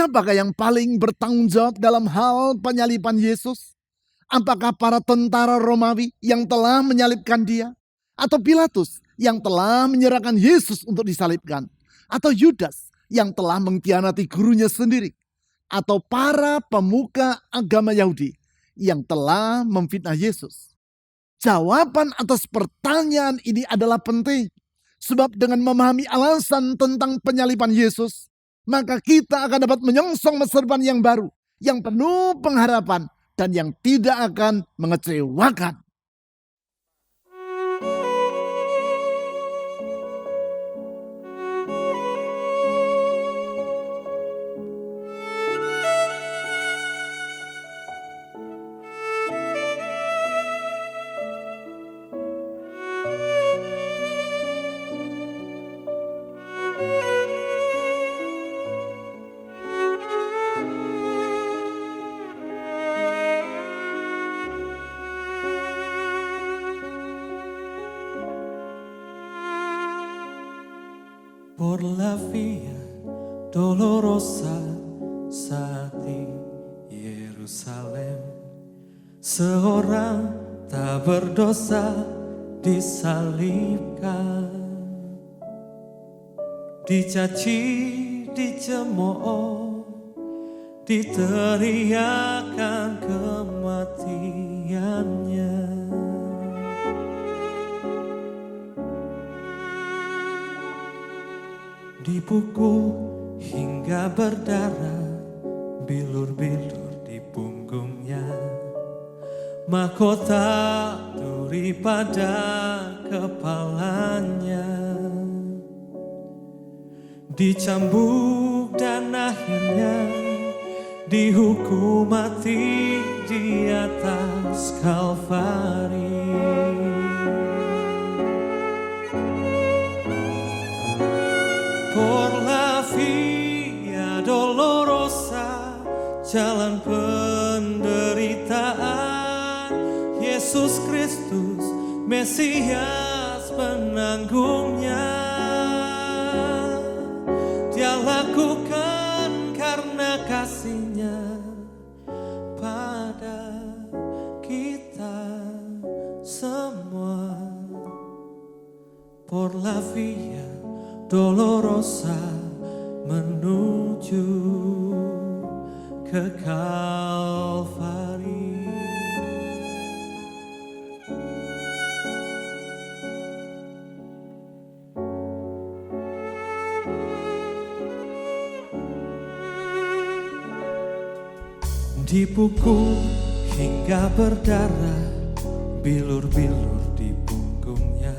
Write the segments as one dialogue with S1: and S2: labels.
S1: Siapakah yang paling bertanggung jawab dalam hal penyaliban Yesus? Apakah para tentara Romawi yang telah menyalibkan dia? Atau Pilatus yang telah menyerahkan Yesus untuk disalibkan? Atau Yudas yang telah mengkhianati gurunya sendiri? Atau para pemuka agama Yahudi yang telah memfitnah Yesus? Jawaban atas pertanyaan ini adalah penting. Sebab dengan memahami alasan tentang penyaliban Yesus, maka kita akan dapat menyongsong masa depan yang baru, yang penuh pengharapan, dan yang tidak akan mengecewakan.
S2: Por la vía dolorosa saat di Yerusalem, seorang tak berdosa disalibkan, dicaci, dicemooh, diteriakan kematiannya. Dipukul hingga berdarah, bilur-bilur di punggungnya, mahkota duri pada kepalanya. Dicambuk dan akhirnya dihukum mati di atas Kalvari. Por la via dolorosa, jalan penderitaan, Yesus Kristus Mesias penanggungnya. Dia lakukan karena kasih-Nya pada kita semua. Por la via dolorosa menuju ke Kalvari. Dipukul hingga berdarah, bilur-bilur di punggungnya,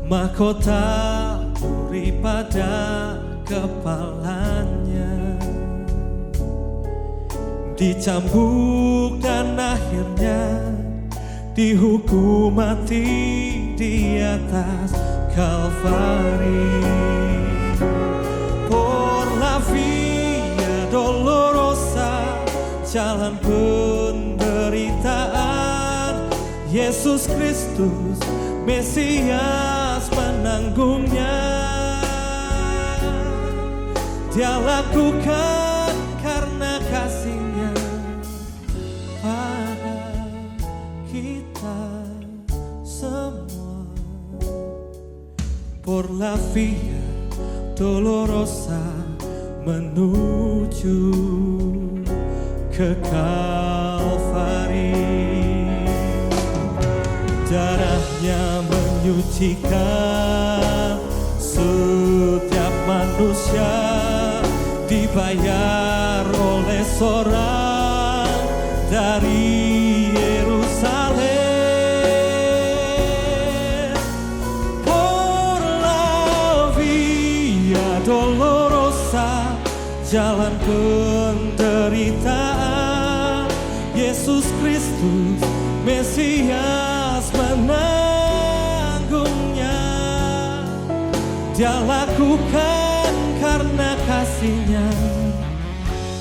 S2: mahkota duri pada kepalanya. Dicambuk dan akhirnya dihukum mati di atas Kalvari. Por la via dolorosa, jalan penderitaan, Yesus Kristus Mesias penanggungnya. Dia lakukan karena kasih-Nya pada kita semua. Por la via dolorosa menuju ke Kalvari. Darahnya menyucikan setiap manusia, dibayar oleh seorang dari Yerusalem. Por la via dolorosa, jalan penderitaan, Yesus Kristus Mesias penanggungnya. Dia lakukan karena kasih-Nya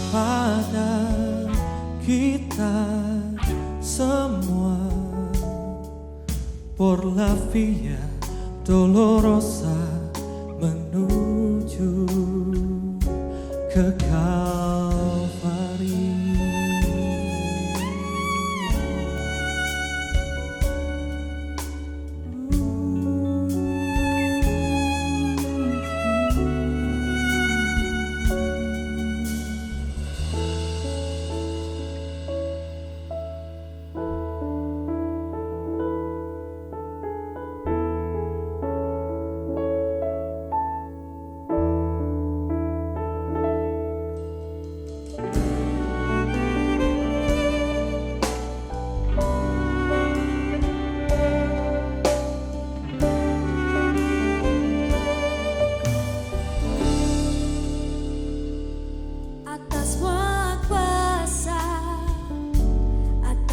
S2: pada kita semua. Por la via dolorosa menuju ke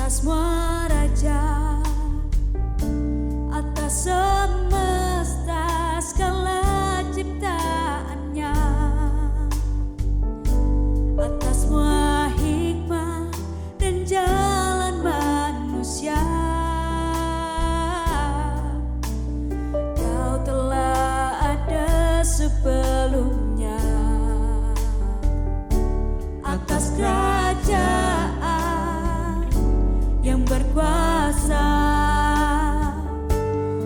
S3: atas semua raja, atas semesta segala ciptaannya, atas semua hikmah dan jalan manusia. Kau telah ada sebelumnya, atas kerajaan yang berkuasa,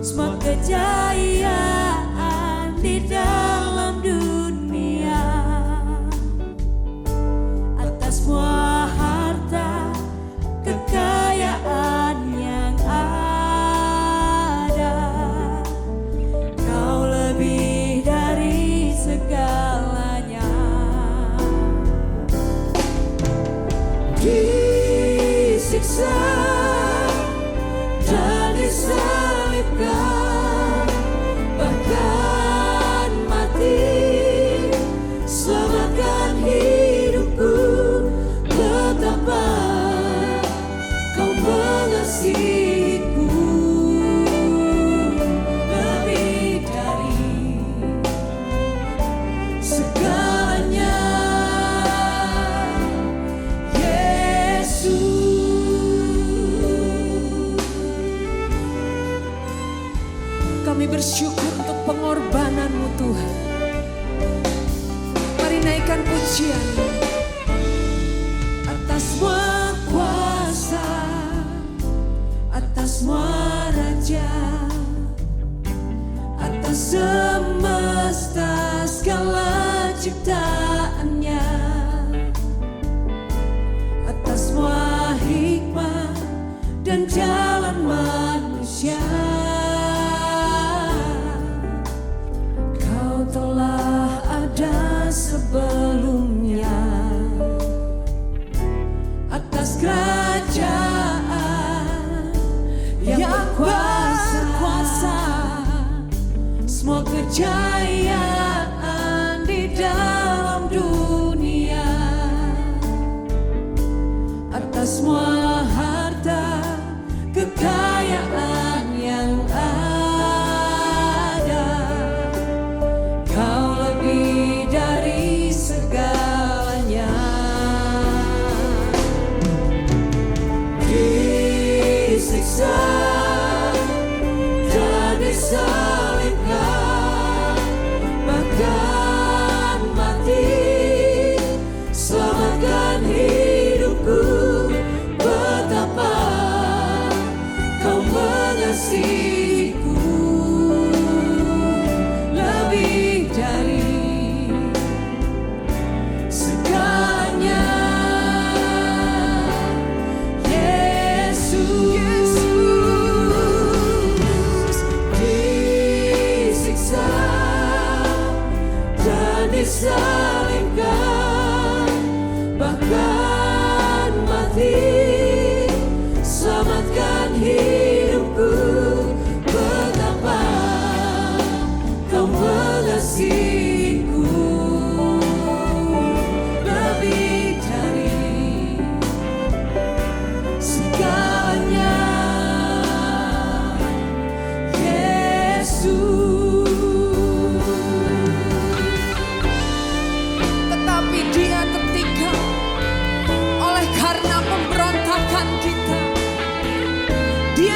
S3: semua kejayaan di dalam dunia, atas semua harta kekayaan yang ada. Kau lebih dari segalanya. Disiksa dan disalibkan, bahkan mati, selamatkan hidupku. Betapa kau mengasihiku, lebih dari segalanya. Kami bersyukur untuk pengorbananmu Tuhan. Mari naikkan pujian. Atas semua kuasa, atas semua raja, atas semesta segala ciptaannya, atas semua hikmah dan jalan manusia. Telah ada sebelumnya, atas kerajaan yang berkuasa, semua kejayaan di dalam dunia, atas semua harta kekayaan yang ada. Kau lebih dari segalanya. Disiksa dan disalibkan, bahkan mati, selamatkan hidupku. Betapa kau mengasihiku, lebih dari segalanya. Yesus, disiksa dan disalibkan, bahkan mati, selamatkan hidupku. Betapa kau mengasihiku, lebih dari segalanya. Yesus, tetapi Dia tertinggal oleh karena pemberontakan kita. Dia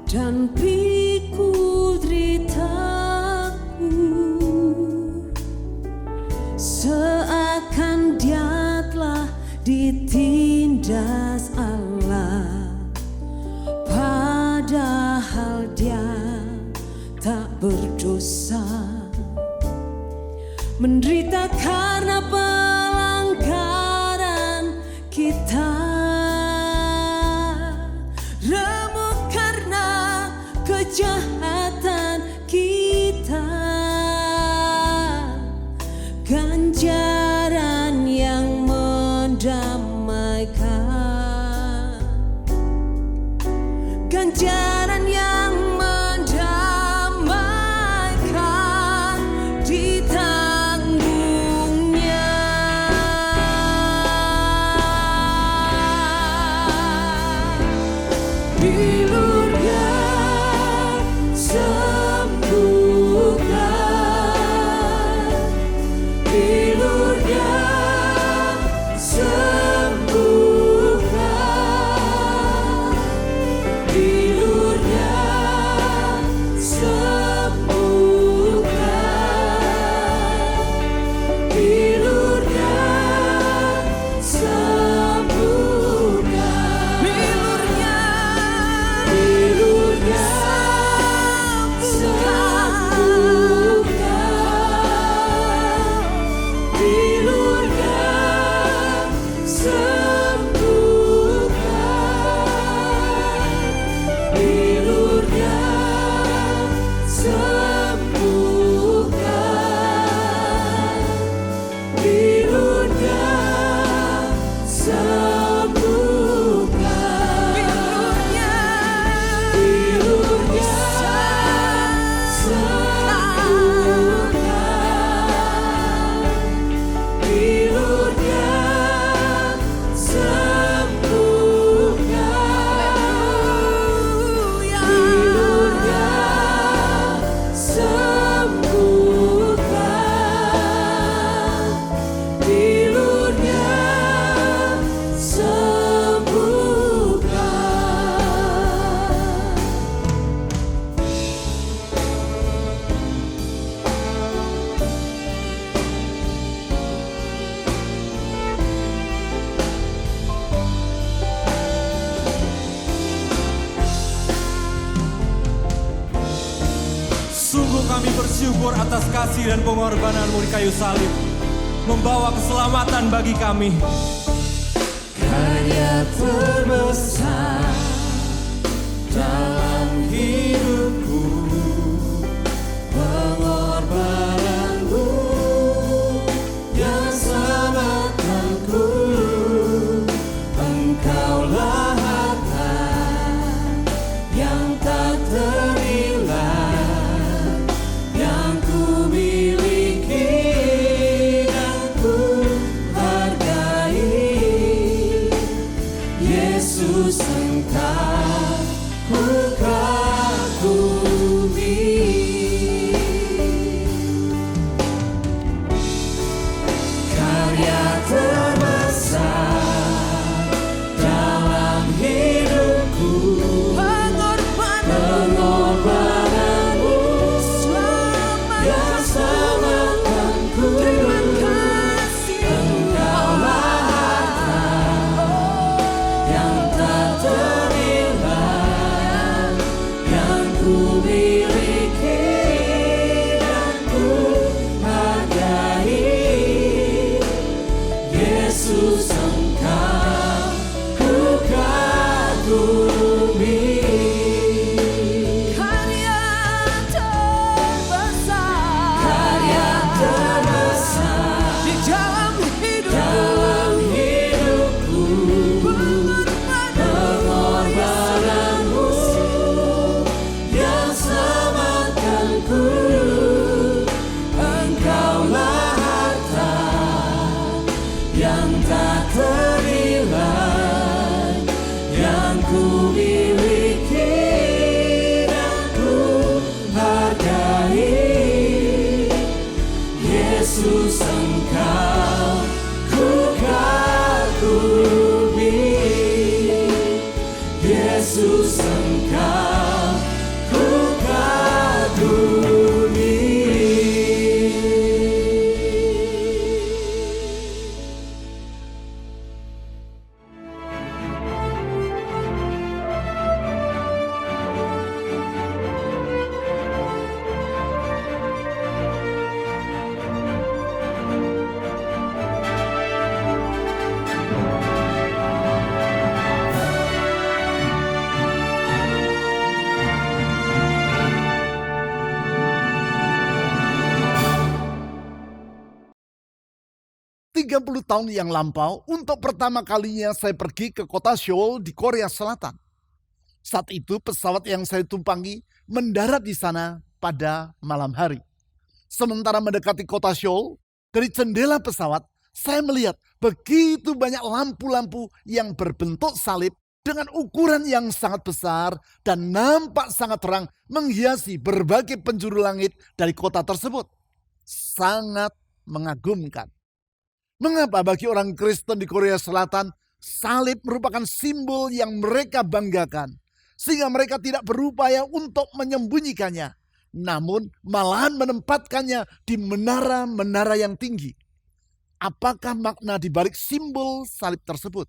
S3: dan pikul deritaku, seakan dia telah ditindas Allah, padahal dia tak berdosa, menderita karena pelanggaran kita, remuk karena kejahatan kita, ganjaran yang mendamaikan, ganjaran yang mendamaikan ditanggungnya. Bilurnya sembuhkan, bilurnya sembuhkan, bilurnya sembuhkan, bilurnya sembuhkan, bilurnya, bilurnya sembuhkan, bilurnya sembuhkan, bilurnya sembuhkan, bilurnya sembuhkan, bilurnya, bilurnya sembuhkan, bilurnya sembuhkan, bilurnya
S2: Sungguh kami bersyukur atas kasih dan pengorbananmu di kayu salib, membawa keselamatan bagi kami.
S3: karya terbesar dalam hidupku, pengorbananmu yang selamatkanku, engkaulah harta yang tak ternilai yang ku miliki dan ku hargai. Yesus engkau ku kagumi, karya terbesar dalam hidupku, pengorbananmu yang selamatkanku, terima kasih. Engkaulah harta yang tak ternilai yang ku miliki
S1: 30 tahun yang lampau, untuk pertama kalinya saya pergi ke kota Seoul di Korea Selatan. Saat itu pesawat yang saya tumpangi mendarat di sana pada malam hari. Sementara mendekati kota Seoul, dari jendela pesawat saya melihat begitu banyak lampu-lampu yang berbentuk salib dengan ukuran yang sangat besar dan nampak sangat terang menghiasi berbagai penjuru langit dari kota tersebut. Sangat mengagumkan. Mengapa bagi orang Kristen di Korea Selatan salib merupakan simbol yang mereka banggakan, sehingga mereka tidak berupaya untuk menyembunyikannya, namun malahan menempatkannya di menara-menara yang tinggi? Apakah makna di balik simbol salib tersebut?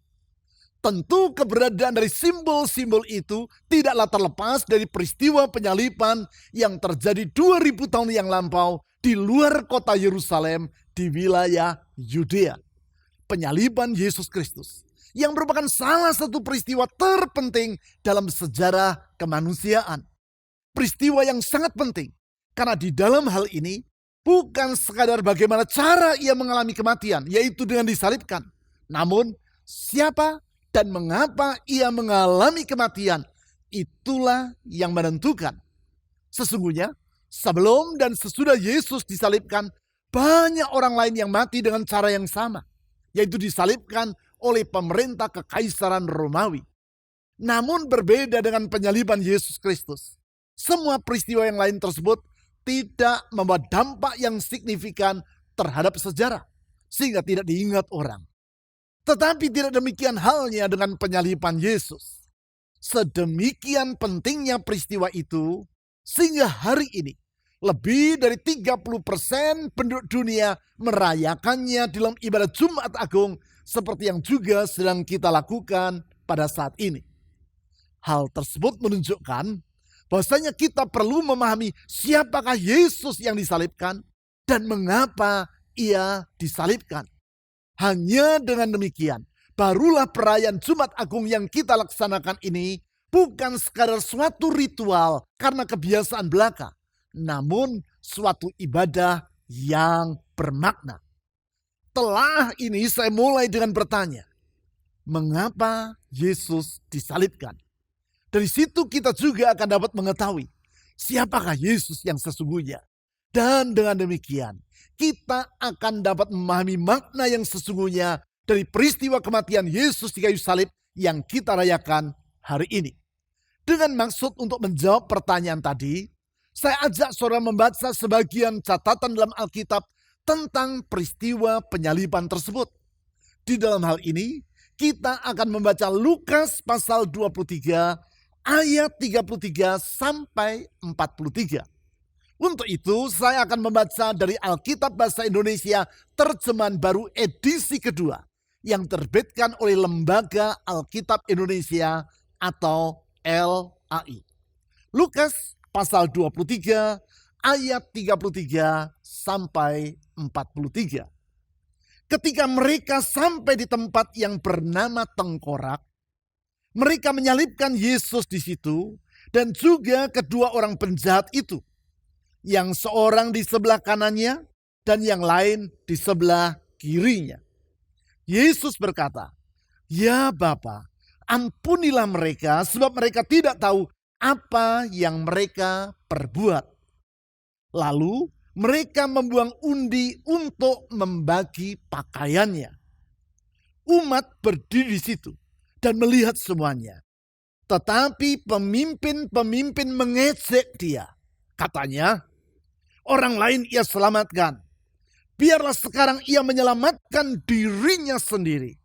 S1: Tentu keberadaan dari simbol-simbol itu tidaklah terlepas dari peristiwa penyaliban yang terjadi 2000 tahun yang lampau di luar kota Yerusalem di wilayah Yudea. Penyaliban Yesus Kristus yang merupakan salah satu peristiwa terpenting dalam sejarah kemanusiaan. Peristiwa yang sangat penting karena di dalam hal ini bukan sekadar bagaimana cara ia mengalami kematian, yaitu dengan disalibkan. Namun siapa dan mengapa ia mengalami kematian, itulah yang menentukan. Sesungguhnya sebelum dan sesudah Yesus disalibkan, banyak orang lain yang mati dengan cara yang sama, yaitu disalibkan oleh pemerintah kekaisaran Romawi. Namun berbeda dengan penyaliban Yesus Kristus, semua peristiwa yang lain tersebut tidak membawa dampak yang signifikan terhadap sejarah, sehingga tidak diingat orang. Tetapi tidak demikian halnya dengan penyaliban Yesus. Sedemikian pentingnya peristiwa itu, sehingga hari ini lebih dari 30% penduduk dunia merayakannya dalam ibadah Jumat Agung seperti yang juga sedang kita lakukan pada saat ini. Hal tersebut menunjukkan bahwasanya kita perlu memahami siapakah Yesus yang disalibkan dan mengapa ia disalibkan. Hanya dengan demikian, barulah perayaan Jumat Agung yang kita laksanakan ini bukan sekadar suatu ritual karena kebiasaan belaka, namun suatu ibadah yang bermakna. Telah ini saya mulai dengan bertanya, mengapa Yesus disalibkan? Dari situ kita juga akan dapat mengetahui siapakah Yesus yang sesungguhnya. Dan dengan demikian, kita akan dapat memahami makna yang sesungguhnya dari peristiwa kematian Yesus di kayu salib yang kita rayakan hari ini. Dengan maksud untuk menjawab pertanyaan tadi, saya ajak saudara membaca sebagian catatan dalam Alkitab tentang peristiwa penyaliban tersebut. Di dalam hal ini, kita akan membaca Lukas pasal 23 ayat 33 sampai 43. Untuk itu, saya akan membaca dari Alkitab Bahasa Indonesia Terjemahan Baru edisi kedua yang terbitkan oleh Lembaga Alkitab Indonesia atau LAI. Lukas pasal 23 ayat 33 sampai 43. Ketika mereka sampai di tempat yang bernama Tengkorak, mereka menyalibkan Yesus di situ dan juga kedua orang penjahat itu, yang seorang di sebelah kanannya dan yang lain di sebelah kirinya. Yesus berkata, "Ya Bapa, ampunilah mereka sebab mereka tidak tahu apa yang mereka perbuat." Lalu mereka membuang undi untuk membagi pakaiannya. Umat berdiri di situ dan melihat semuanya. Tetapi pemimpin-pemimpin mengejek dia. Katanya, orang lain ia selamatkan. Biarlah sekarang ia menyelamatkan dirinya sendiri.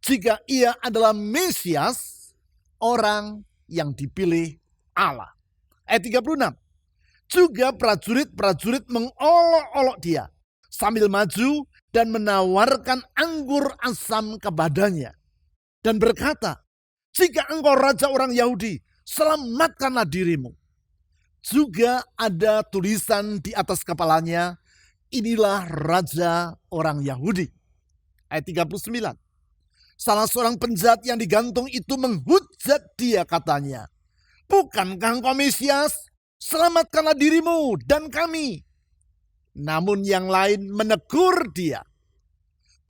S1: Jika ia adalah Mesias, orang yang dipilih Allah. Ayat 36. Juga prajurit-prajurit mengolok-olok dia sambil maju dan menawarkan anggur asam kepadanya. Dan berkata, "Jika engkau raja orang Yahudi, selamatkanlah dirimu." Juga ada tulisan di atas kepalanya, "Inilah raja orang Yahudi." Ayat 39. Salah seorang penjahat yang digantung itu menghujat dia, katanya, "Bukankah engkau Mesias? Selamatkanlah dirimu dan kami." Namun yang lain menegur dia,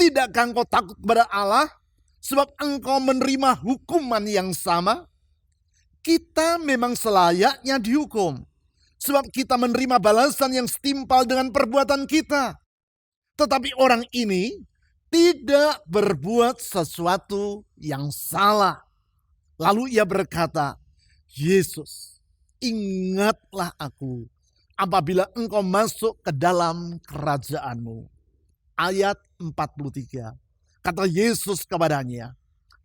S1: Tidakkah engkau takut kepada Allah sebab engkau menerima hukuman yang sama? Kita memang selayaknya dihukum sebab kita menerima balasan yang setimpal dengan perbuatan kita. Tetapi orang ini tidak berbuat sesuatu yang salah. Lalu ia berkata, Yesus, ingatlah aku apabila engkau masuk ke dalam kerajaan-Mu. Ayat 43. Kata Yesus kepadanya,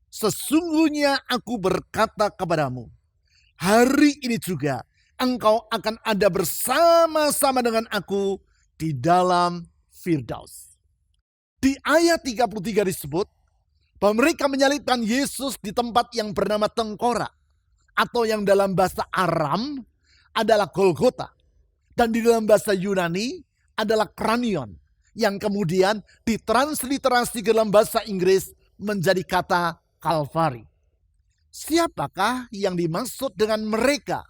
S1: sesungguhnya aku berkata kepadamu, hari ini juga engkau akan ada bersama-sama dengan aku di dalam Firdaus. Di ayat 33 disebut bahwa mereka menyalibkan Yesus di tempat yang bernama Tengkorak, atau yang dalam bahasa Aram adalah Golgota, dan di dalam bahasa Yunani adalah Kranion, yang kemudian ditransliterasi ke dalam bahasa Inggris menjadi kata Kalvari. Siapakah yang dimaksud dengan mereka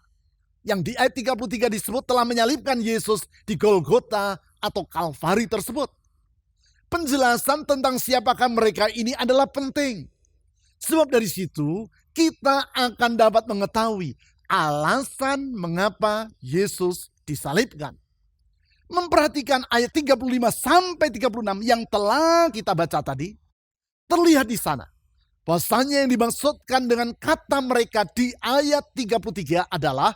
S1: yang di ayat 33 disebut telah menyalibkan Yesus di Golgota atau Kalvari tersebut? Penjelasan tentang siapakah mereka ini adalah penting. Sebab dari situ kita akan dapat mengetahui alasan mengapa Yesus disalibkan. Memperhatikan ayat 35 sampai 36 yang telah kita baca tadi, terlihat di sana bahwasanya yang dimaksudkan dengan kata mereka di ayat 33 adalah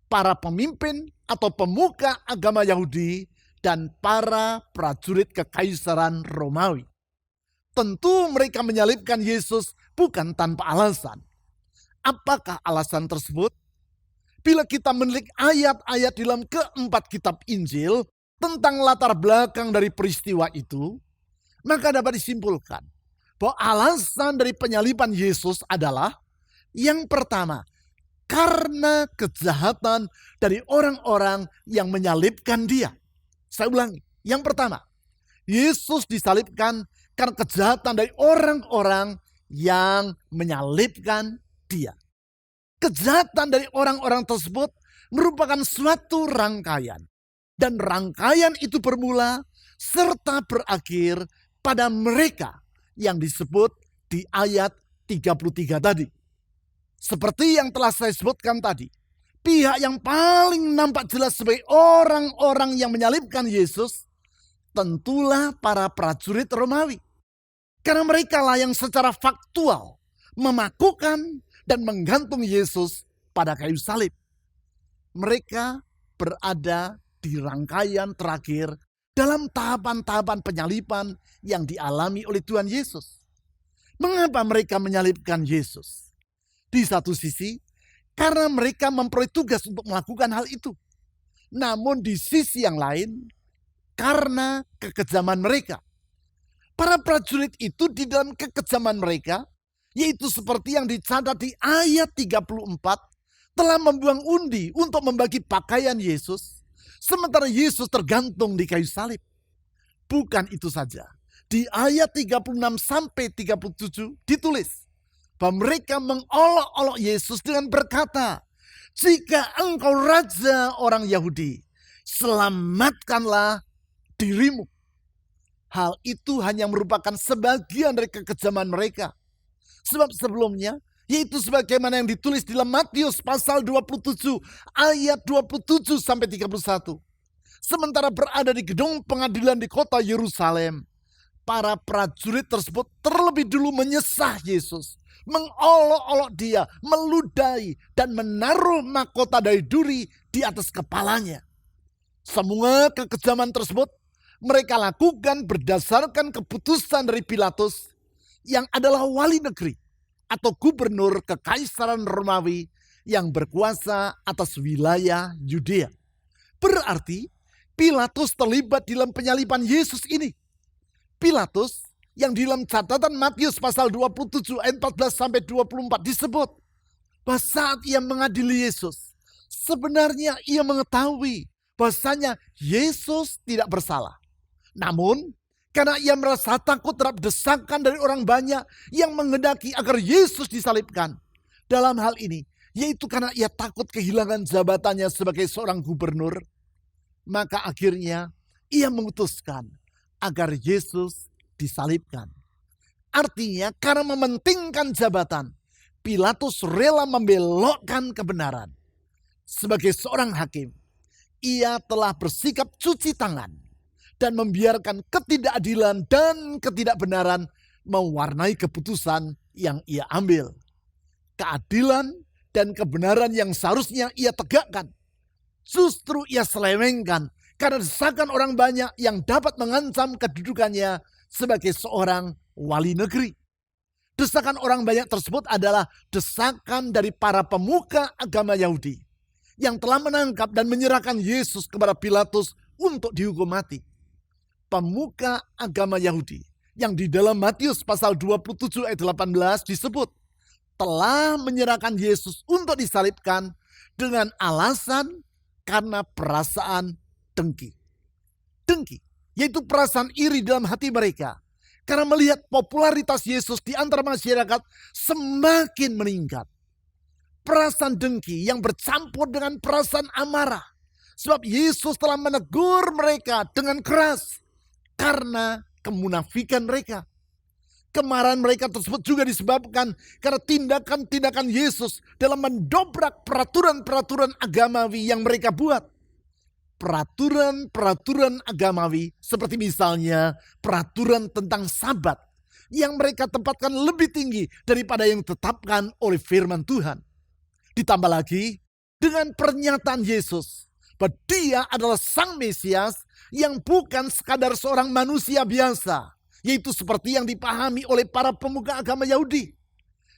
S1: para pemimpin atau pemuka agama Yahudi dan para prajurit kekaisaran Romawi. Tentu mereka menyalibkan Yesus bukan tanpa alasan. Apakah alasan tersebut? Bila kita menilik ayat-ayat dalam keempat kitab Injil tentang latar belakang dari peristiwa itu, maka dapat disimpulkan bahwa alasan dari penyaliban Yesus adalah yang pertama, karena kejahatan dari orang-orang yang menyalibkan dia. Saya ulangi, yang pertama, Yesus disalibkan karena kejahatan dari orang-orang yang menyalibkan dia. Kejahatan dari orang-orang tersebut merupakan suatu rangkaian. Dan rangkaian itu bermula serta berakhir pada mereka yang disebut di ayat 33 tadi. Seperti yang telah saya sebutkan tadi, pihak yang paling nampak jelas sebagai orang-orang yang menyalibkan Yesus tentulah para prajurit Romawi. Karena mereka lah yang secara faktual memakukan dan menggantung Yesus pada kayu salib. Mereka berada di rangkaian terakhir dalam tahapan-tahapan penyaliban yang dialami oleh Tuhan Yesus. Mengapa mereka menyalibkan Yesus? Di satu sisi, karena mereka memperoleh tugas untuk melakukan hal itu. Namun di sisi yang lain, karena kekejaman mereka. Para prajurit itu di dalam kekejaman mereka, yaitu seperti yang dicatat di ayat 34, telah membuang undi untuk membagi pakaian Yesus, sementara Yesus tergantung di kayu salib. Bukan itu saja. Di ayat 36 sampai 37 ditulis bahwa mereka mengolok-olok Yesus dengan berkata, jika engkau raja orang Yahudi, selamatkanlah dirimu. Hal itu hanya merupakan sebagian dari kekejaman mereka. Sebab sebelumnya, yaitu sebagaimana yang ditulis di dalam Matius pasal 27 ayat 27 sampai 31. Sementara berada di gedung pengadilan di kota Yerusalem, para prajurit tersebut terlebih dulu menyesah Yesus, mengolok-olok dia, meludahi dan menaruh mahkota dari duri di atas kepalanya. Semua kekejaman tersebut mereka lakukan berdasarkan keputusan dari Pilatus yang adalah wali negeri atau gubernur kekaisaran Romawi yang berkuasa atas wilayah Yudea. Berarti Pilatus terlibat dalam penyaliban Yesus ini. Pilatus yang di dalam catatan Matius pasal 27 ayat 14 sampai 24 disebut bahwa saat ia mengadili Yesus, sebenarnya ia mengetahui bahwasanya Yesus tidak bersalah. Namun karena ia merasa takut terhadap desakan dari orang banyak yang menghendaki agar Yesus disalibkan. Dalam hal ini, yaitu karena ia takut kehilangan jabatannya sebagai seorang gubernur, maka akhirnya ia memutuskan agar Yesus disalibkan. Artinya karena mementingkan jabatan, Pilatus rela membelokkan kebenaran. Sebagai seorang hakim, ia telah bersikap cuci tangan dan membiarkan ketidakadilan dan ketidakbenaran mewarnai keputusan yang ia ambil. Keadilan dan kebenaran yang seharusnya ia tegakkan, justru ia selewengkan karena desakan orang banyak yang dapat mengancam kedudukannya sebagai seorang wali negeri. Desakan orang banyak tersebut adalah desakan dari para pemuka agama Yahudi yang telah menangkap dan menyerahkan Yesus kepada Pilatus untuk dihukum mati. Pemuka agama Yahudi yang di dalam Matius pasal 27 ayat 18 disebut telah menyerahkan Yesus untuk disalibkan dengan alasan karena perasaan dengki. Dengki, yaitu perasaan iri dalam hati mereka karena melihat popularitas Yesus di antara masyarakat semakin meningkat. Perasaan dengki yang bercampur dengan perasaan amarah. Sebab Yesus telah menegur mereka dengan keras karena kemunafikan mereka. Kemarahan mereka tersebut juga disebabkan karena tindakan-tindakan Yesus dalam mendobrak peraturan-peraturan agamawi yang mereka buat. Peraturan-peraturan agamawi seperti misalnya peraturan tentang Sabat yang mereka tempatkan lebih tinggi daripada yang ditetapkan oleh firman Tuhan. Ditambah lagi dengan pernyataan Yesus bahwa dia adalah Sang Mesias yang bukan sekadar seorang manusia biasa, yaitu seperti yang dipahami oleh para pemuka agama Yahudi.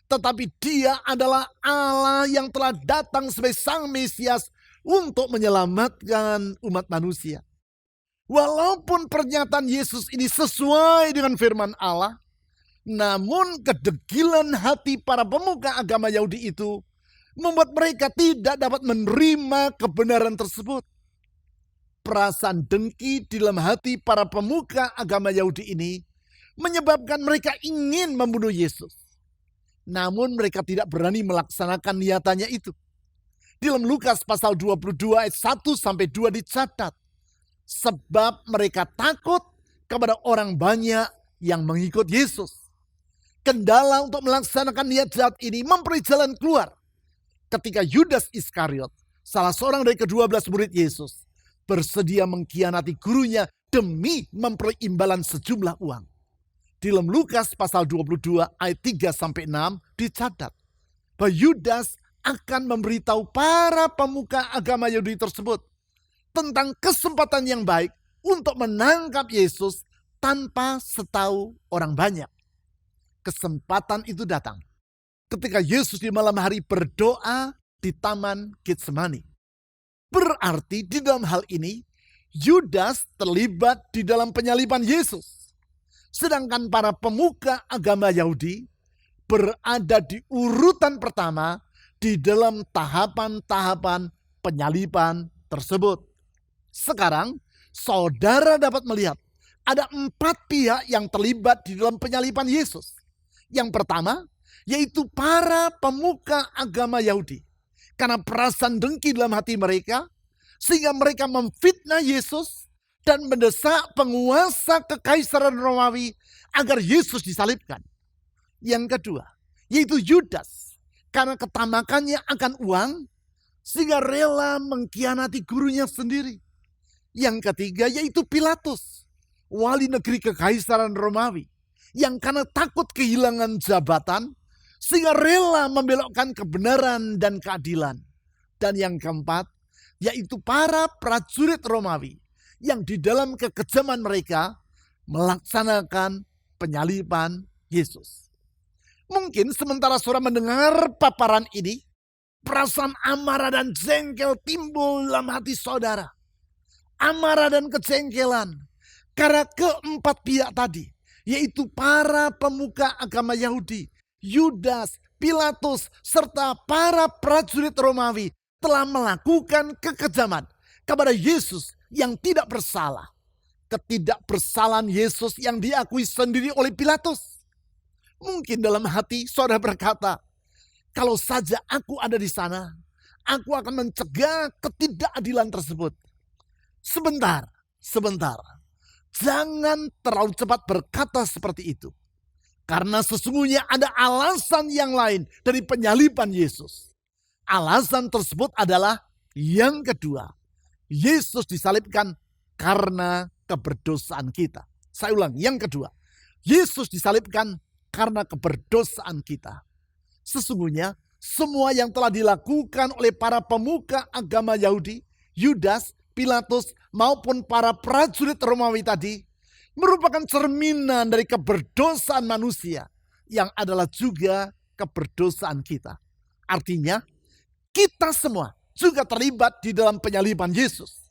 S1: Tetapi dia adalah Allah yang telah datang sebagai Sang Mesias untuk menyelamatkan umat manusia. Walaupun pernyataan Yesus ini sesuai dengan firman Allah, namun kedegilan hati para pemuka agama Yahudi itu membuat mereka tidak dapat menerima kebenaran tersebut. Perasaan dengki di dalam hati para pemuka agama Yahudi ini menyebabkan mereka ingin membunuh Yesus. Namun mereka tidak berani melaksanakan niatannya itu. Di dalam Lukas pasal 22 ayat 1-2 dicatat. Sebab mereka takut kepada orang banyak yang mengikut Yesus. Kendala untuk melaksanakan niat jahat ini memberi jalan keluar. Ketika Yudas Iskariot, salah seorang dari ke-12 murid Yesus, bersedia mengkhianati gurunya demi memperoleh imbalan sejumlah uang. Di dalam Lukas pasal 22 ayat 3-6 dicatat bahwa Yudas akan memberitahu para pemuka agama Yahudi tersebut tentang kesempatan yang baik untuk menangkap Yesus tanpa setahu orang banyak. Kesempatan itu datang ketika Yesus di malam hari berdoa di Taman Getsemani. Berarti di dalam hal ini, Yudas terlibat di dalam penyaliban Yesus. Sedangkan para pemuka agama Yahudi berada di urutan pertama di dalam tahapan-tahapan penyaliban tersebut. Sekarang, saudara dapat melihat ada 4 pihak yang terlibat di dalam penyaliban Yesus. Yang pertama, yaitu para pemuka agama Yahudi. Karena perasaan dengki dalam hati mereka, sehingga mereka memfitnah Yesus dan mendesak penguasa kekaisaran Romawi agar Yesus disalibkan. Yang kedua, yaitu Yudas. Karena ketamakannya akan uang, sehingga rela mengkhianati gurunya sendiri. Yang ketiga, yaitu Pilatus, wali negeri kekaisaran Romawi, yang karena takut kehilangan jabatan, sehingga rela membelokkan kebenaran dan keadilan. Dan yang keempat, yaitu para prajurit Romawi yang di dalam kekejaman mereka melaksanakan penyaliban Yesus. Mungkin sementara saudara mendengar paparan ini, perasaan amarah dan jengkel timbul dalam hati saudara. Amarah dan kejengkelan karena keempat pihak tadi, yaitu para pemuka agama Yahudi, Yudas, Pilatus, serta para prajurit Romawi telah melakukan kekejaman kepada Yesus yang tidak bersalah. Ketidakbersalahan Yesus yang diakui sendiri oleh Pilatus. Mungkin dalam hati saudara berkata, kalau saja aku ada di sana, aku akan mencegah ketidakadilan tersebut. Sebentar. Jangan terlalu cepat berkata seperti itu. Karena sesungguhnya ada alasan yang lain dari penyaliban Yesus. Alasan tersebut adalah yang kedua. Yesus disalibkan karena keberdosaan kita. Saya ulang, yang kedua. Yesus disalibkan karena keberdosaan kita. Sesungguhnya semua yang telah dilakukan oleh para pemuka agama Yahudi, Yudas, Pilatus, maupun para prajurit Romawi tadi merupakan cerminan dari keberdosaan manusia yang adalah juga keberdosaan kita. Artinya, kita semua juga terlibat di dalam penyaliban Yesus.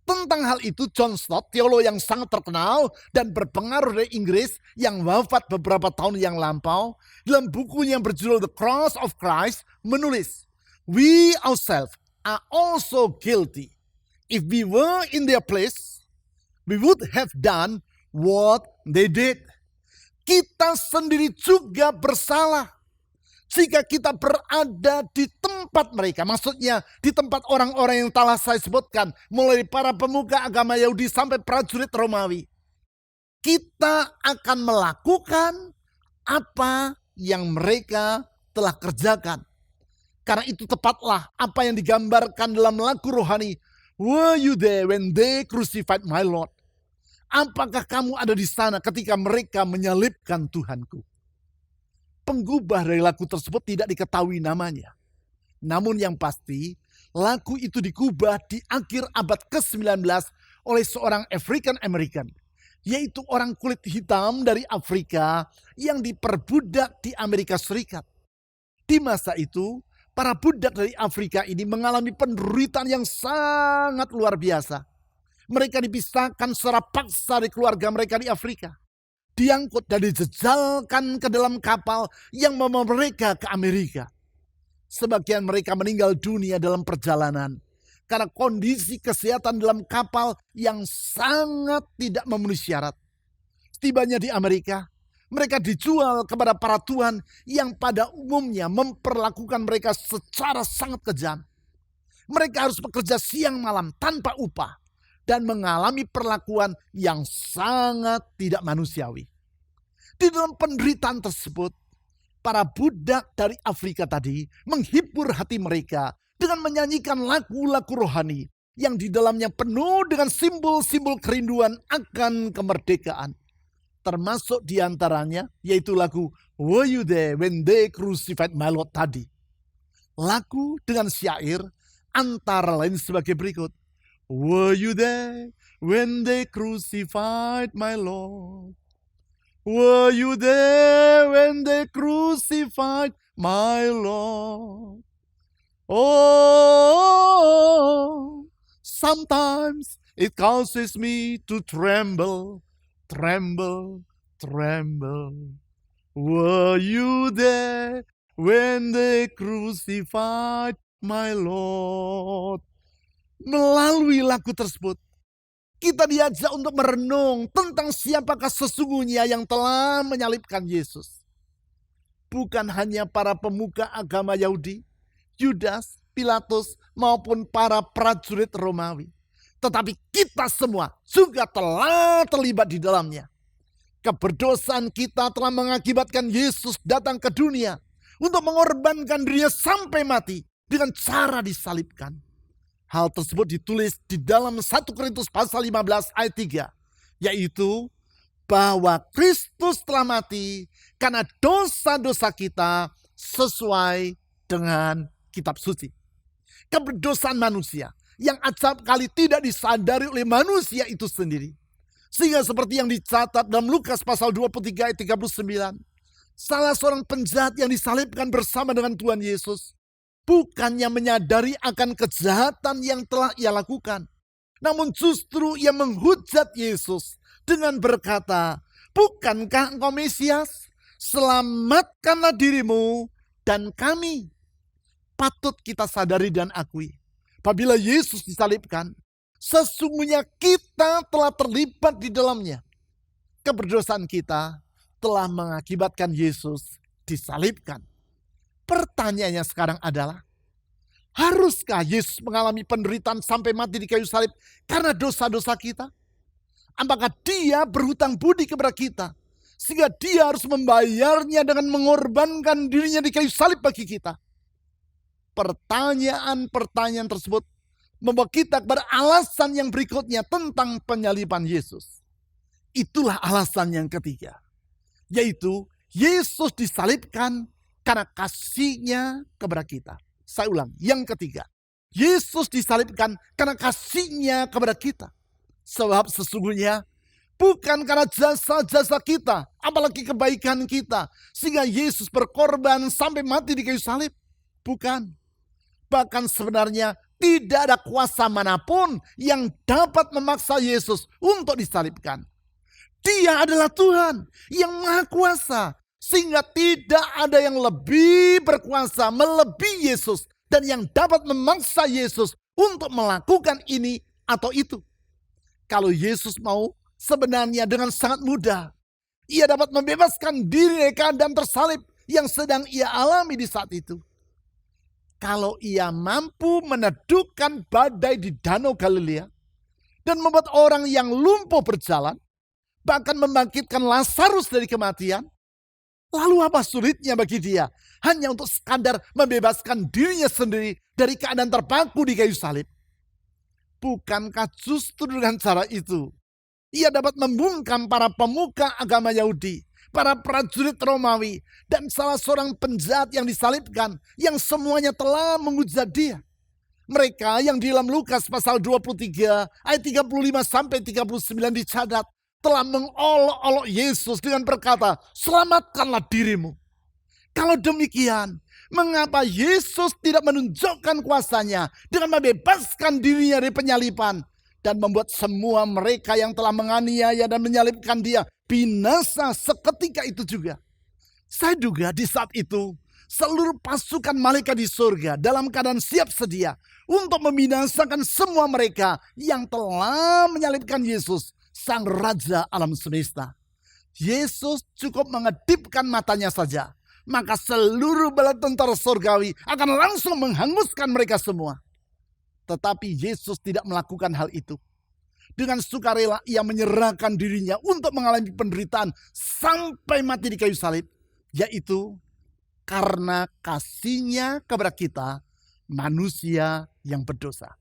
S1: Tentang hal itu, John Stott, teolog yang sangat terkenal dan berpengaruh dari Inggris yang wafat beberapa tahun yang lampau, dalam bukunya yang berjudul The Cross of Christ, menulis, "We ourselves are also guilty. If we were in their place, we would have done what they did." Kita sendiri juga bersalah. Jika kita berada di tempat mereka, maksudnya di tempat orang-orang yang telah saya sebutkan, mulai para pemuka agama Yahudi sampai prajurit Romawi, kita akan melakukan apa yang mereka telah kerjakan. Karena itu tepatlah apa yang digambarkan dalam lagu rohani, "Were you there when they crucified my Lord?" Apakah kamu ada di sana ketika mereka menyalibkan Tuhanku? Penggubah dari lagu tersebut tidak diketahui namanya. Namun yang pasti, lagu itu digubah di akhir abad ke-19 oleh seorang African American, yaitu orang kulit hitam dari Afrika yang diperbudak di Amerika Serikat. Di masa itu, para budak dari Afrika ini mengalami penderitaan yang sangat luar biasa. Mereka dipisahkan secara paksa dari keluarga mereka di Afrika. Diangkut dan dijejalkan ke dalam kapal yang membawa mereka ke Amerika. Sebagian mereka meninggal dunia dalam perjalanan karena kondisi kesehatan dalam kapal yang sangat tidak memenuhi syarat. Setibanya di Amerika, mereka dijual kepada para tuan yang pada umumnya memperlakukan mereka secara sangat kejam. Mereka harus bekerja siang malam tanpa upah dan mengalami perlakuan yang sangat tidak manusiawi. Di dalam penderitaan tersebut, para budak dari Afrika tadi menghibur hati mereka dengan menyanyikan lagu-lagu rohani yang di dalamnya penuh dengan simbol-simbol kerinduan akan kemerdekaan. Termasuk diantaranya yaitu lagu "Were You There When They Crucified My Lord" tadi. Lagu dengan syair antara lain sebagai berikut. "Were you there when they crucified my Lord? Were you there when they crucified my Lord? Oh, sometimes it causes me to tremble, tremble, tremble. Were you there when they crucified my Lord?" Melalui lagu tersebut, kita diajak untuk merenung tentang siapakah sesungguhnya yang telah menyalibkan Yesus. Bukan hanya para pemuka agama Yahudi, Yudas, Pilatus, maupun para prajurit Romawi. Tetapi kita semua juga telah terlibat di dalamnya. Keberdosaan kita telah mengakibatkan Yesus datang ke dunia untuk mengorbankan dirinya sampai mati dengan cara disalibkan. Hal tersebut ditulis di dalam 1 Korintus pasal 15 ayat 3. Yaitu bahwa Kristus telah mati karena dosa-dosa kita sesuai dengan kitab suci. Keberdosaan manusia yang acap kali tidak disadari oleh manusia itu sendiri. Sehingga seperti yang dicatat dalam Lukas pasal 23 ayat 39. Salah seorang penjahat yang disalibkan bersama dengan Tuhan Yesus bukannya menyadari akan kejahatan yang telah ia lakukan. Namun justru ia menghujat Yesus dengan berkata, "Bukankah engkau Mesias? Selamatkanlah dirimu dan kami." Patut kita sadari dan akui, apabila Yesus disalibkan, sesungguhnya kita telah terlibat di dalamnya. Keberdosaan kita telah mengakibatkan Yesus disalibkan. Pertanyaannya sekarang adalah, haruskah Yesus mengalami penderitaan sampai mati di kayu salib karena dosa-dosa kita? Apakah dia berhutang budi kepada kita, sehingga dia harus membayarnya dengan mengorbankan dirinya di kayu salib bagi kita? Pertanyaan-pertanyaan tersebut membawa kita kepada alasan yang berikutnya tentang penyaliban Yesus. Itulah alasan yang ketiga, yaitu Yesus disalibkan karena kasih-Nya kepada kita. Saya ulang, yang ketiga, Yesus disalibkan karena kasih-Nya kepada kita. Sebab sesungguhnya bukan karena jasa-jasa kita, apalagi kebaikan kita, sehingga Yesus berkorban sampai mati di kayu salib. Bukan. Bahkan sebenarnya tidak ada kuasa manapun yang dapat memaksa Yesus untuk disalibkan. Dia adalah Tuhan yang Maha Kuasa, sehingga tidak ada yang lebih berkuasa melebihi Yesus dan yang dapat memaksa Yesus untuk melakukan ini atau itu. Kalau Yesus mau, sebenarnya dengan sangat mudah, ia dapat membebaskan diri dari keadaan tersalib yang sedang ia alami di saat itu. Kalau ia mampu menedukkan badai di Danau Galilea dan membuat orang yang lumpuh berjalan, bahkan membangkitkan Lazarus dari kematian, lalu apa sulitnya bagi dia hanya untuk sekadar membebaskan dirinya sendiri dari keadaan terpaku di kayu salib? Bukankah justru dengan cara itu ia dapat membungkam para pemuka agama Yahudi, para prajurit Romawi, dan salah seorang penjahat yang disalibkan, yang semuanya telah menghujat dia? Mereka yang di dalam Lukas pasal 23 ayat 35 sampai 39 dicatat telah mengolok-olok Yesus dengan berkata, "Selamatkanlah dirimu." Kalau demikian, mengapa Yesus tidak menunjukkan kuasanya dengan membebaskan dirinya dari penyaliban dan membuat semua mereka yang telah menganiaya dan menyalibkan dia binasa seketika itu juga? Saya duga di saat itu seluruh pasukan malaikat di surga dalam keadaan siap sedia untuk membinasakan semua mereka yang telah menyalibkan Yesus, Sang Raja alam semesta. Yesus cukup mengedipkan matanya saja, maka seluruh bala tentara surgawi akan langsung menghanguskan mereka semua. Tetapi Yesus tidak melakukan hal itu. Dengan sukarela ia menyerahkan dirinya untuk mengalami penderitaan sampai mati di kayu salib, yaitu karena kasih-Nya kepada kita, manusia yang berdosa.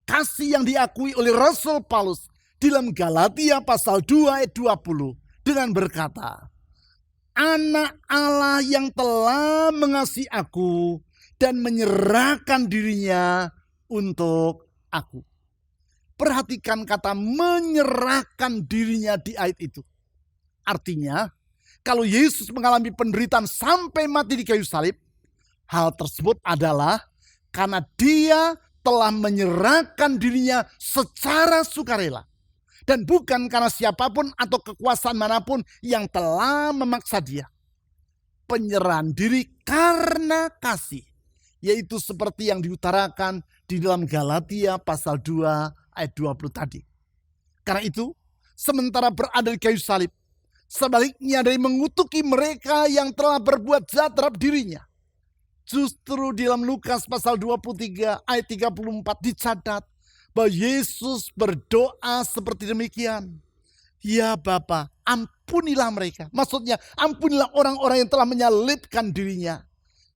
S1: Kasih yang diakui oleh Rasul Paulus di dalam Galatia pasal 2 ayat 20 dengan berkata, "Anak Allah yang telah mengasihi aku dan menyerahkan dirinya untuk aku." Perhatikan kata menyerahkan dirinya di ayat itu. Artinya, kalau Yesus mengalami penderitaan sampai mati di kayu salib, hal tersebut adalah karena dia telah menyerahkan dirinya secara sukarela. Dan bukan karena siapapun atau kekuasaan manapun yang telah memaksa dia. Penyerahan diri karena kasih, yaitu seperti yang diutarakan di dalam Galatia pasal 2 ayat 20 tadi. Karena itu, sementara berada di kayu salib, sebaliknya dari mengutuki mereka yang telah berbuat jahat terhadap dirinya, justru di dalam Lukas pasal 23 ayat 34 dicatat bahwa Yesus berdoa seperti demikian. "Ya Bapa, ampunilah mereka." Maksudnya, ampunilah orang-orang yang telah menyalibkan dirinya,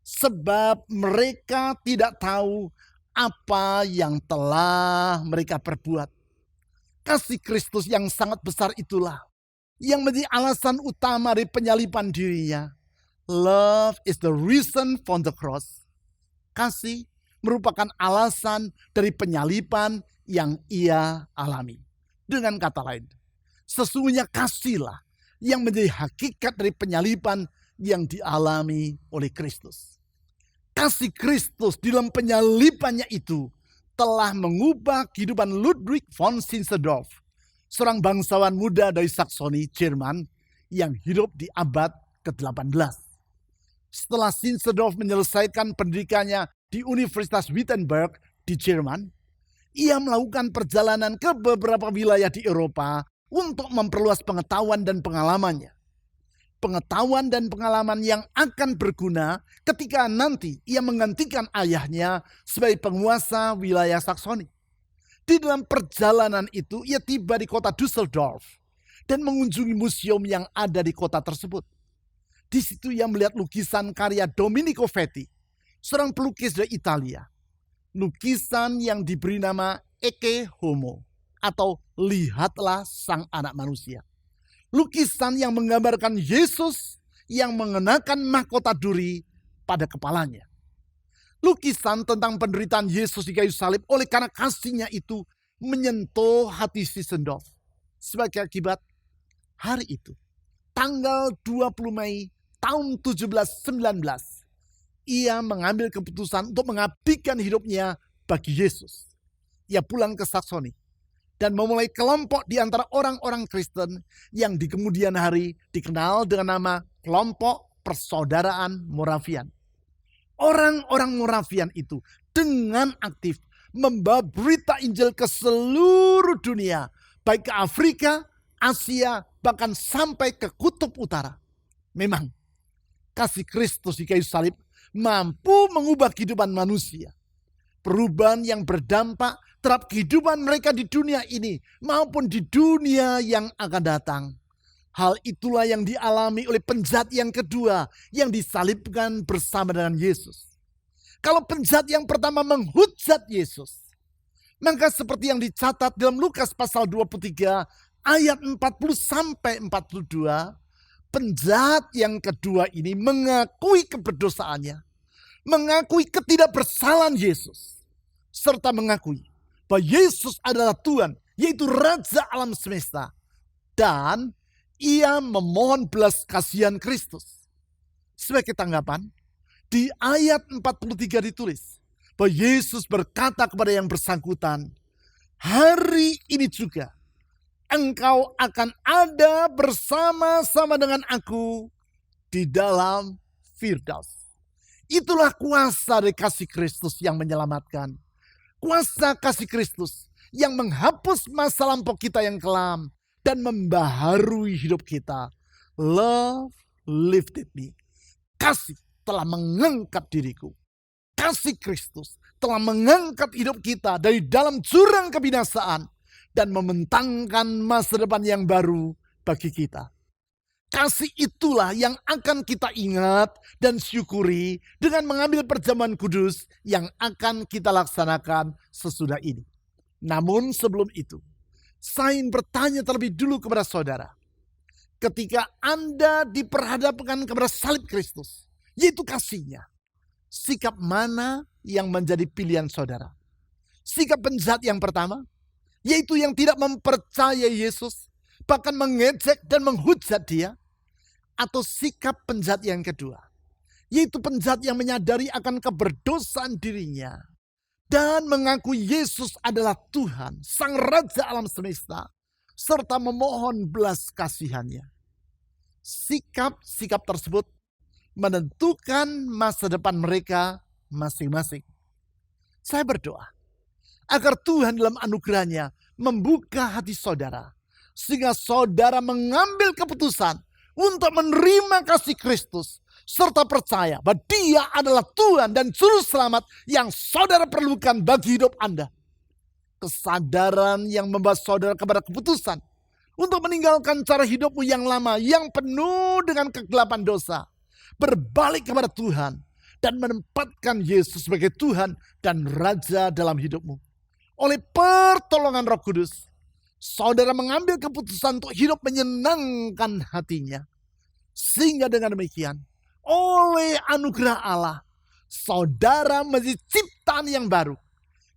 S1: sebab mereka tidak tahu apa yang telah mereka perbuat. Kasih Kristus yang sangat besar itulah yang menjadi alasan utama dari penyaliban dirinya. Love is the reason for the cross. Kasih merupakan alasan dari penyaliban yang ia alami. Dengan kata lain, sesungguhnya kasihlah yang menjadi hakikat dari penyaliban yang dialami oleh Kristus. Kasih Kristus di dalam penyalibannya itu telah mengubah kehidupan Ludwig von Zinzendorf, seorang bangsawan muda dari Saksoni, Jerman, yang hidup di abad ke-18. Setelah Zinzendorf menyelesaikan pendidikannya di Universitas Wittenberg di Jerman, ia melakukan perjalanan ke beberapa wilayah di Eropa untuk memperluas pengetahuan dan pengalamannya. Pengetahuan dan pengalaman yang akan berguna ketika nanti ia menggantikan ayahnya sebagai penguasa wilayah Saksoni. Di dalam perjalanan itu, ia tiba di kota Düsseldorf dan mengunjungi museum yang ada di kota tersebut. Di situ ia melihat lukisan karya Domenico Vetti, seorang pelukis dari Italia. Lukisan yang diberi nama Ecce Homo, atau Lihatlah Sang Anak Manusia. Lukisan yang menggambarkan Yesus yang mengenakan mahkota duri pada kepalanya. Lukisan tentang penderitaan Yesus di kayu salib oleh karena kasihnya itu menyentuh hati Sissendorf. Sebagai akibat, hari itu, tanggal 20 Mei tahun 1719, ia mengambil keputusan untuk mengabdikan hidupnya bagi Yesus. Ia pulang ke Saksoni dan memulai kelompok di antara orang-orang Kristen yang di kemudian hari dikenal dengan nama Kelompok Persaudaraan Moravian. Orang-orang Moravian itu dengan aktif membawa berita Injil ke seluruh dunia, baik ke Afrika, Asia, bahkan sampai ke Kutub Utara. Memang, kasih Kristus di kayu salib mampu mengubah kehidupan manusia. Perubahan yang berdampak terhadap kehidupan mereka di dunia ini maupun di dunia yang akan datang. Hal itulah yang dialami oleh penjahat yang kedua yang disalibkan bersama dengan Yesus. Kalau penjahat yang pertama menghujat Yesus, maka seperti yang dicatat dalam Lukas pasal 23 ayat 40 sampai 42, penjahat yang kedua ini mengakui keberdosaannya, mengakui ketidakbersalahan Yesus, serta mengakui bahwa Yesus adalah Tuhan, yaitu Raja alam semesta, dan ia memohon belas kasihan Kristus. Sebagai tanggapan, di ayat 43 ditulis bahwa Yesus berkata kepada yang bersangkutan, hari ini juga engkau akan ada bersama-sama dengan aku di dalam Firdaus. Itulah kuasa dari kasih Kristus yang menyelamatkan. Kuasa kasih Kristus yang menghapus masa lampau kita yang kelam dan membaharui hidup kita. Love lifted me. Kasih telah mengangkat diriku. Kasih Kristus telah mengangkat hidup kita dari dalam jurang kebinasaan dan membentangkan masa depan yang baru bagi kita. Kasih itulah yang akan kita ingat dan syukuri dengan mengambil perjamuan kudus yang akan kita laksanakan sesudah ini. Namun sebelum itu, saya ingin bertanya terlebih dulu kepada saudara. Ketika Anda diperhadapkan kepada salib Kristus, yaitu kasih-Nya, sikap mana yang menjadi pilihan saudara? Sikap penjahat yang pertama, yaitu yang tidak mempercayai Yesus, bahkan mengejek dan menghujat Dia, atau sikap penjahat yang kedua, yaitu penjahat yang menyadari akan keberdosaan dirinya dan mengakui Yesus adalah Tuhan, Sang Raja alam semesta, serta memohon belas kasihan-Nya. Sikap-sikap tersebut menentukan masa depan mereka masing-masing. Saya berdoa agar Tuhan dalam anugerah-Nya membuka hati saudara, sehingga saudara mengambil keputusan untuk menerima kasih Kristus, serta percaya bahwa Dia adalah Tuhan dan Juru Selamat yang saudara perlukan bagi hidup Anda. Kesadaran yang membawa saudara kepada keputusan untuk meninggalkan cara hidupmu yang lama, yang penuh dengan kegelapan dosa, berbalik kepada Tuhan, dan menempatkan Yesus sebagai Tuhan dan Raja dalam hidupmu. Oleh pertolongan Roh Kudus, saudara mengambil keputusan untuk hidup menyenangkan hati-Nya. Sehingga dengan demikian, oleh anugerah Allah, saudara menjadi ciptaan yang baru.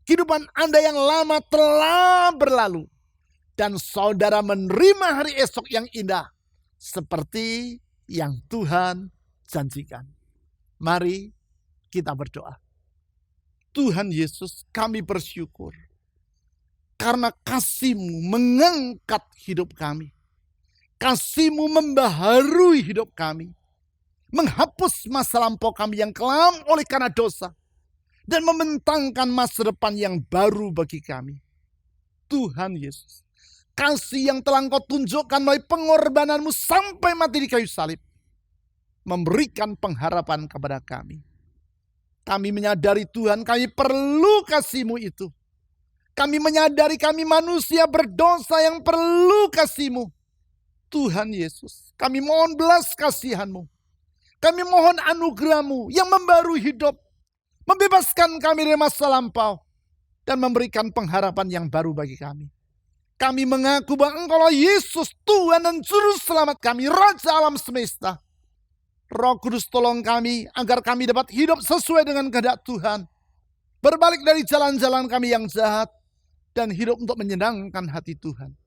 S1: Kehidupan Anda yang lama telah berlalu. Dan saudara menerima hari esok yang indah. Seperti yang Tuhan janjikan. Mari kita berdoa. Tuhan Yesus, kami bersyukur. Karena kasih-Mu mengangkat hidup kami. Kasih-Mu membaharui hidup kami. Menghapus masa lampau kami yang kelam oleh karena dosa. Dan membentangkan masa depan yang baru bagi kami. Tuhan Yesus, kasih yang telah Engkau tunjukkan melalui pengorbanan-Mu sampai mati di kayu salib, memberikan pengharapan kepada kami. Kami menyadari Tuhan, kami perlu kasih-Mu itu. Kami menyadari kami manusia berdosa yang perlu kasih-Mu. Tuhan Yesus, kami mohon belas kasihan-Mu. Kami mohon anugerah-Mu yang membarui hidup. Membebaskan kami dari masa lampau. Dan memberikan pengharapan yang baru bagi kami. Kami mengaku bahwa Engkau Yesus, Tuhan dan Juru Selamat kami, Raja alam semesta. Roh Kudus tolong kami agar kami dapat hidup sesuai dengan kehendak Tuhan. Berbalik dari jalan-jalan kami yang jahat. Dan hidup untuk menyenangkan hati Tuhan.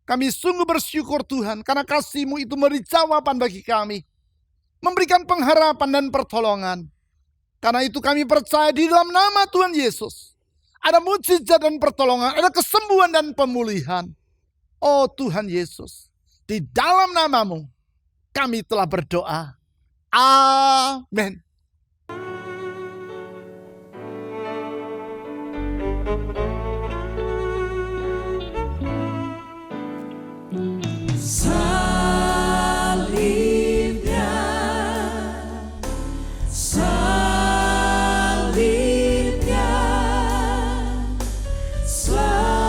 S1: Kami sungguh bersyukur Tuhan karena kasih-Mu itu memberi jawaban bagi kami. Memberikan pengharapan dan pertolongan. Karena itu kami percaya di dalam nama Tuhan Yesus. Ada mujizat dan pertolongan, ada kesembuhan dan pemulihan. Oh Tuhan Yesus, di dalam nama-Mu kami telah berdoa. Amin.
S3: Salibnya, salibnya, selamanya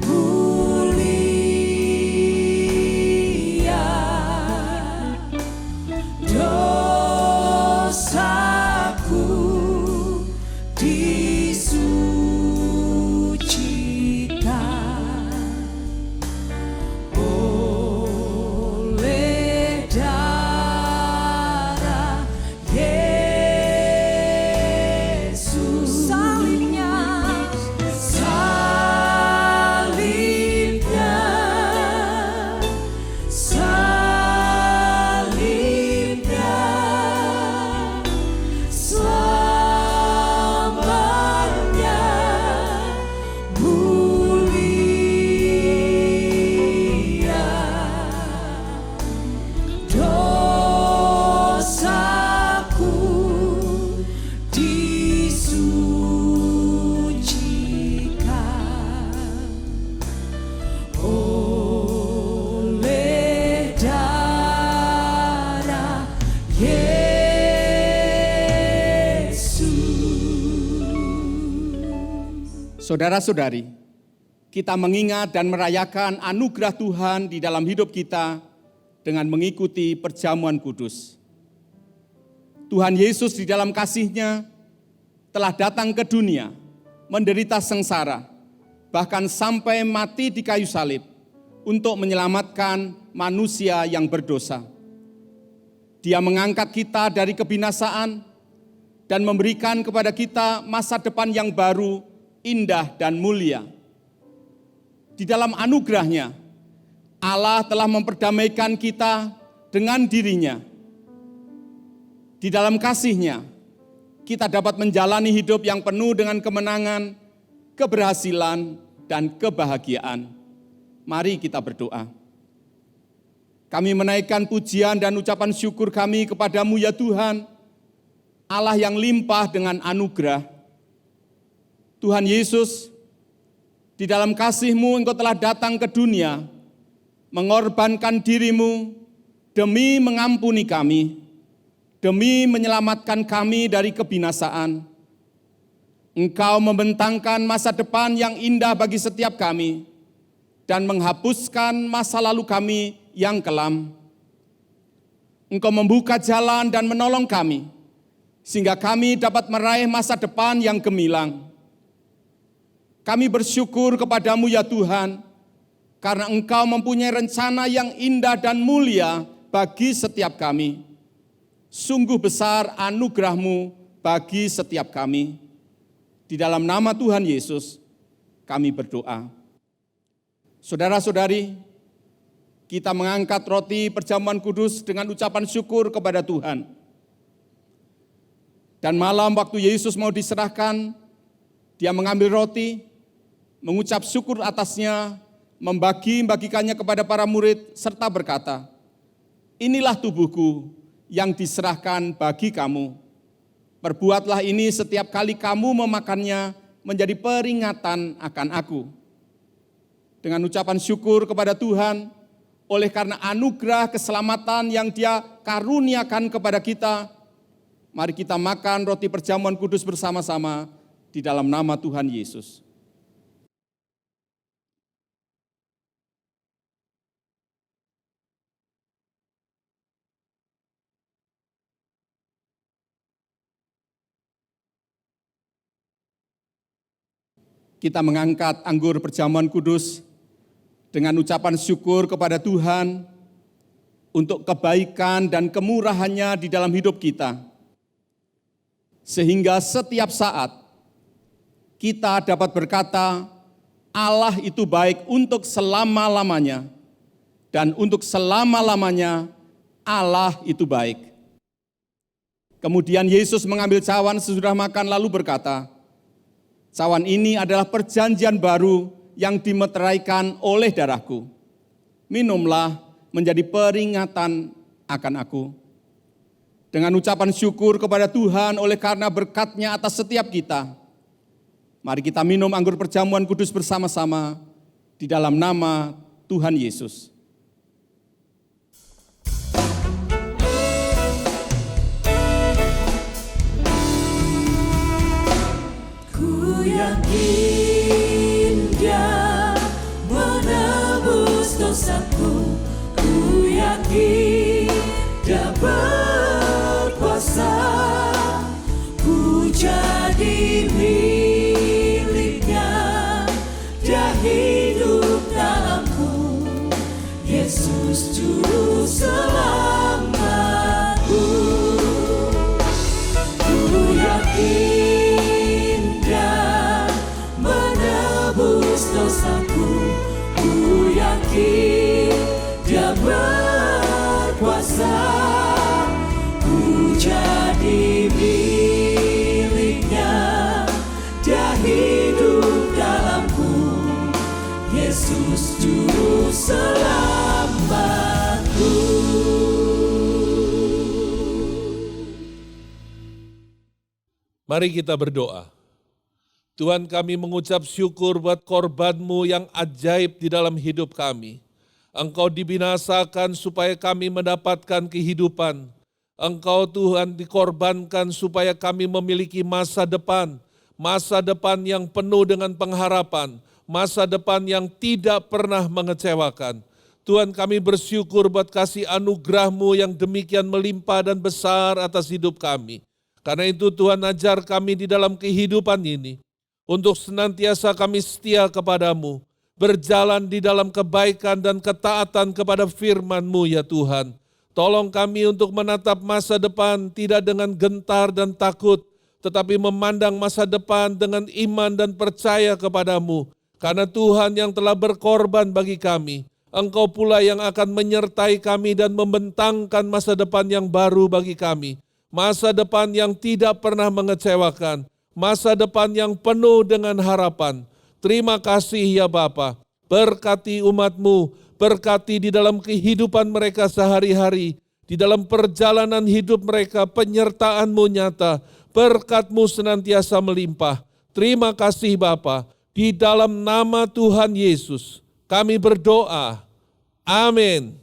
S3: mulia. Dosaku disucikan oleh darah Yesus. Salibnya, salibnya, salibnya, selamanya mulia. Dosaku disucikan oleh darah Yesus.
S4: Saudara-saudari, kita mengingat dan merayakan anugerah Tuhan di dalam hidup kita dengan mengikuti perjamuan kudus. Tuhan Yesus di dalam kasih-Nya telah datang ke dunia, menderita sengsara, bahkan sampai mati di kayu salib untuk menyelamatkan manusia yang berdosa. Dia mengangkat kita dari kebinasaan dan memberikan kepada kita masa depan yang baru, indah dan mulia. Di dalam anugerah-Nya, Allah telah memperdamaikan kita dengan diri-Nya. Di dalam kasih-Nya, kita dapat menjalani hidup yang penuh dengan kemenangan, keberhasilan, dan kebahagiaan. Mari kita berdoa. Kami menaikkan pujian dan ucapan syukur kami kepadamu ya Tuhan, Allah yang limpah dengan anugerah. Tuhan Yesus, di dalam kasih-Mu Engkau telah datang ke dunia, mengorbankan diri-Mu demi mengampuni kami, demi menyelamatkan kami dari kebinasaan. Engkau membentangkan masa depan yang indah bagi setiap kami, dan menghapuskan masa lalu kami yang kelam. Engkau membuka jalan dan menolong kami, sehingga kami dapat meraih masa depan yang gemilang. Kami bersyukur kepadamu ya Tuhan, karena Engkau mempunyai rencana yang indah dan mulia bagi setiap kami. Sungguh besar anugerah-Mu bagi setiap kami. Di dalam nama Tuhan Yesus, kami berdoa. Saudara-saudari, kita mengangkat roti perjamuan kudus dengan ucapan syukur kepada Tuhan. Dan malam waktu Yesus mau diserahkan, Dia mengambil roti, mengucap syukur atasnya, membagikannya kepada para murid, serta berkata, "Inilah tubuhku yang diserahkan bagi kamu. Perbuatlah ini setiap kali kamu memakannya menjadi peringatan akan aku." Dengan ucapan syukur kepada Tuhan, oleh karena anugerah keselamatan yang Dia karuniakan kepada kita, Mari kita makan roti perjamuan kudus bersama-sama di dalam nama Tuhan Yesus. Kita mengangkat anggur perjamuan kudus dengan ucapan syukur kepada Tuhan untuk kebaikan dan kemurahan-Nya di dalam hidup kita. Sehingga setiap saat kita dapat berkata, Allah itu baik untuk selama-lamanya, dan untuk selama-lamanya Allah itu baik. Kemudian Yesus mengambil cawan sesudah makan lalu berkata, cawan ini adalah perjanjian baru yang dimeteraikan oleh darahku. Minumlah menjadi peringatan akan aku. Dengan ucapan syukur kepada Tuhan oleh karena berkat-Nya atas setiap kita, mari kita minum anggur perjamuan kudus bersama-sama di dalam nama Tuhan Yesus.
S3: Ku yakin Dia menebus dosaku, ku yakin Dia berkuasa, ku jadi miliknya, Dia hidup dalamku, Yesus Juru Selamatku. Ku yakin Dia menebus dosaku, ku yakin Dia berkuasa, ku jadi miliknya, Dia hidup dalamku, Yesus Juru Selamatku.
S5: Mari kita berdoa. Tuhan, kami mengucap syukur buat korban-Mu yang ajaib di dalam hidup kami. Engkau dibinasakan supaya kami mendapatkan kehidupan. Engkau Tuhan dikorbankan supaya kami memiliki masa depan yang penuh dengan pengharapan, masa depan yang tidak pernah mengecewakan. Tuhan, kami bersyukur buat kasih anugerah-Mu yang demikian melimpah dan besar atas hidup kami. Karena itu Tuhan, ajar kami di dalam kehidupan ini untuk senantiasa kami setia kepadamu, berjalan di dalam kebaikan dan ketaatan kepada firman-Mu ya Tuhan. Tolong kami untuk menatap masa depan tidak dengan gentar dan takut, tetapi memandang masa depan dengan iman dan percaya kepadamu. Karena Tuhan yang telah berkorban bagi kami, Engkau pula yang akan menyertai kami dan membentangkan masa depan yang baru bagi kami. Masa depan yang tidak pernah mengecewakan, masa depan yang penuh dengan harapan. Terima kasih ya Bapa. Berkati umat-Mu, berkati di dalam kehidupan mereka sehari-hari, di dalam perjalanan hidup mereka, penyertaan-Mu nyata, berkat-Mu senantiasa melimpah. Terima kasih Bapa. Di dalam nama Tuhan Yesus, kami berdoa. Amin.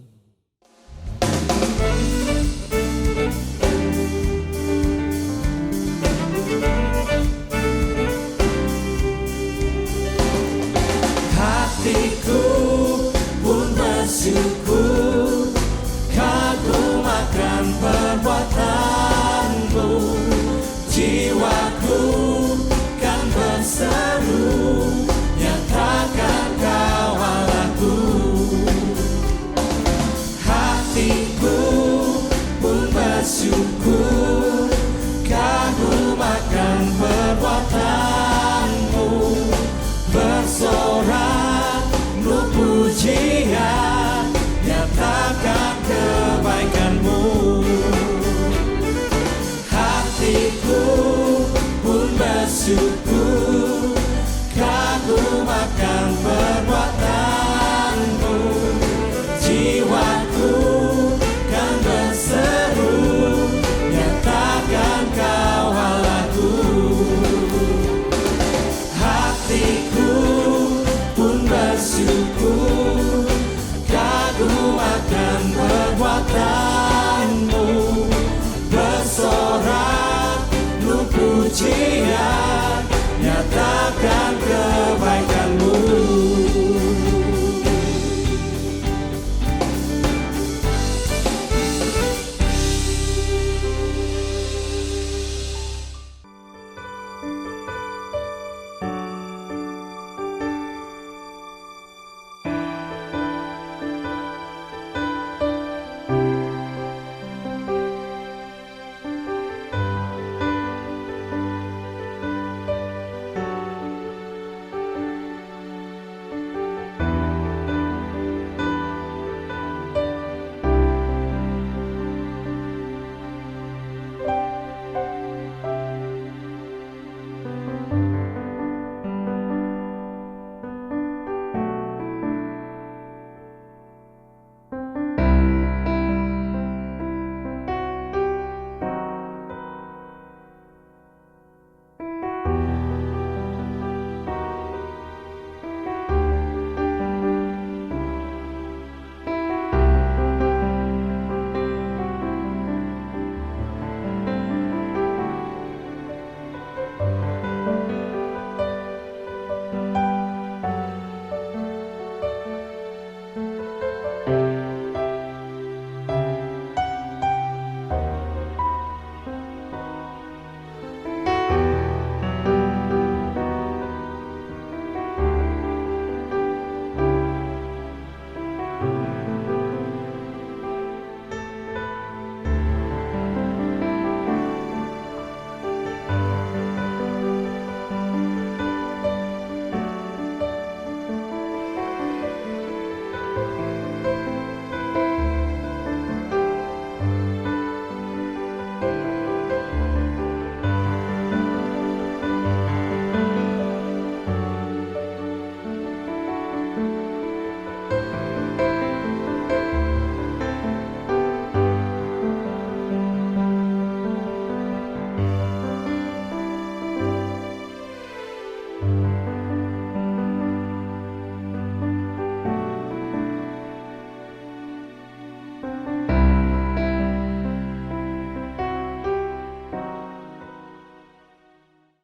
S3: Hatiku pun bersyukur, kagum akan perbuatan-Mu, jiwaku kan berseru, nyatakan Kau Allahku. Hatiku pun bersyukur, kagum akan perbuatan-Mu, bersorak pujian, nyatakan kebaikan-Mu. Hatiku pun bersyukur, kagum akan perbuatan-Mu, jiwaku kan berseru, nyatakan pujian